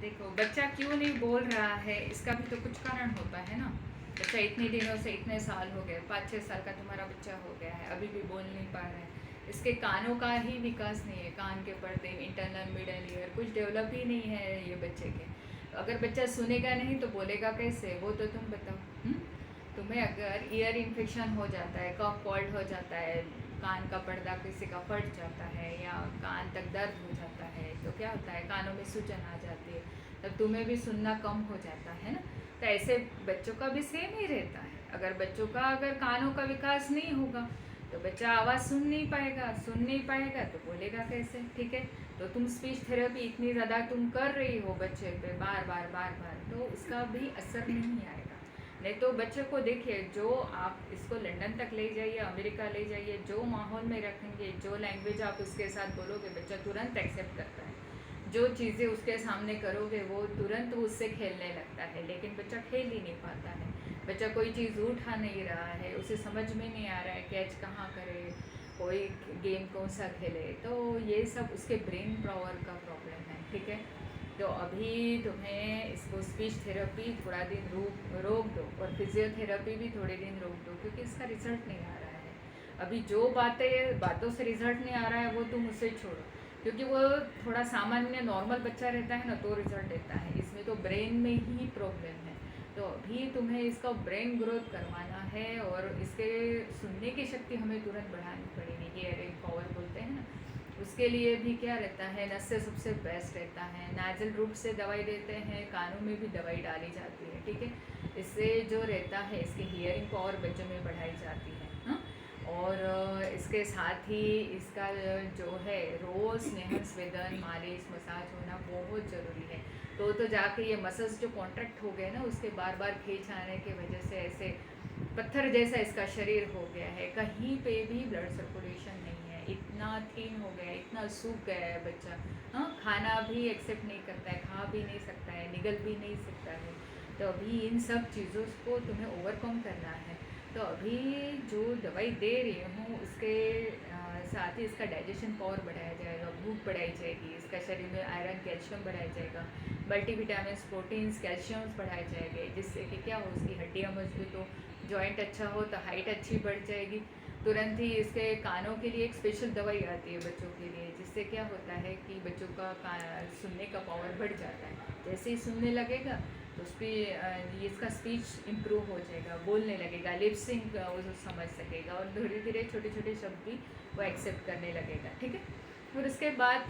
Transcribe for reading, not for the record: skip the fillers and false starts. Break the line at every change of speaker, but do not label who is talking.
देखो बच्चा क्यों नहीं बोल रहा है, इसका भी तो कुछ कारण होता है ना। बच्चा इतने दिनों से, इतने साल हो गए, 5-6 साल का तुम्हारा बच्चा हो गया है, अभी भी बोल नहीं पा रहा है। इसके कानों का ही विकास नहीं है, कान के पर्दे, इंटरनल मिडल ईयर कुछ डेवलप ही नहीं है ये बच्चे के। अगर बच्चा सुनेगा नहीं तो बोलेगा कैसे, वो तो तुम बताओ। तुम्हें अगर ईयर इन्फेक्शन हो जाता है, कफ कोल्ड हो जाता है, कान का पर्दा किसी का फट जाता है या कान तक दर्द हो जाता है, तो क्या होता है, कानों में सूजन आ जाती है, तब तुम्हें भी सुनना कम हो जाता है ना। तो ऐसे बच्चों का भी सेम ही रहता है। अगर बच्चों का अगर कानों का विकास नहीं होगा तो बच्चा आवाज़ सुन नहीं पाएगा तो बोलेगा कैसे, ठीक है। तो तुम स्पीच थेरेपी इतनी ज़्यादा तुम कर रही हो बच्चे पे बार बार बार बार, तो उसका भी असर नहीं आएगा। नहीं तो बच्चे को देखिए, जो आप इसको लंदन तक ले जाइए, अमेरिका ले जाइए, जो माहौल में रखेंगे, जो लैंग्वेज आप उसके साथ बोलोगे, बच्चा तुरंत एक्सेप्ट करता है। जो चीज़ें उसके सामने करोगे वो तुरंत उससे खेलने लगता है। लेकिन बच्चा खेल ही नहीं पाता है। बच्चा कोई चीज़ उठा नहीं रहा है, उसे समझ में नहीं आ रहा है कैच कहाँ करे, कोई गेम कौन सा खेले। तो ये सब उसके ब्रेन पावर का प्रॉब्लम है, ठीक है। तो अभी तुम्हें इसको स्पीच थेरेपी थोड़ा दिन रोक दो, और फिजियोथेरेपी भी थोड़े दिन रोक दो, क्योंकि इसका रिजल्ट नहीं आ रहा है। अभी जो बातों से रिजल्ट नहीं आ रहा है वो तुम उसे छोड़ो, क्योंकि वो थोड़ा सामान्य नॉर्मल बच्चा रहता है ना तो रिजल्ट देता है। इसमें तो ब्रेन में ही प्रॉब्लम है। तो अभी तुम्हें इसका ब्रेन ग्रोथ करवाना है, और इसके सुनने की शक्ति हमें तुरंत बढ़ानी पड़ेगी, हियरिंग पावर बोलते हैं ना। उसके लिए भी क्या रहता है, नस से सबसे बेस्ट रहता है। नाजल रूट से दवाई देते हैं, कानों में भी दवाई डाली जाती है, ठीक है। इससे जो रहता है, इसकी हियरिंग पावर बच्चों में बढ़ाई जाती है, हाँ। और इसके साथ ही इसका जो है रोज़ स्नेहन स्वेदन, मालिश, मसाज होना बहुत ज़रूरी है। तो जाके ये मसल्स जो कॉन्ट्रैक्ट हो गए ना, उसके बार बार खींच आने की वजह से ऐसे पत्थर जैसा इसका शरीर हो गया है। कहीं पे भी ब्लड सर्कुलेशन नहीं है, इतना थीन हो गया है, इतना सूख गया है बच्चा। हाँ, खाना भी एक्सेप्ट नहीं करता है, खा भी नहीं सकता है, निगल भी नहीं सकता है। तो अभी इन सब चीज़ों को तुम्हें ओवरकम करना है। तो अभी जो दवाई दे रही हूँ उसके साथ ही इसका डाइजेशन पावर बढ़ाया जाएगा, भूख बढ़ाई जाएगी, इसका शरीर में आयरन कैल्शियम बढ़ाया जाएगा, मल्टीविटामिन्स, प्रोटीन्स, कैल्शियम्स बढ़ाए जाएंगे, जिससे कि क्या हो, उसकी हड्डियाँ मजबूत हो, जॉइंट अच्छा हो, तो हाइट अच्छी बढ़ जाएगी। तुरंत ही इसके कानों के लिए एक स्पेशल दवाई आती है बच्चों के लिए, जिससे क्या होता है कि बच्चों का सुनने का पावर बढ़ जाता है। जैसे ही सुनने लगेगा तो इसका स्पीच इम्प्रूव हो जाएगा, बोलने लगेगा, लिप सिंक वो समझ सकेगा, और धीरे धीरे छोटे छोटे शब्द भी वो एक्सेप्ट करने लगेगा, ठीक है। और उसके बाद तो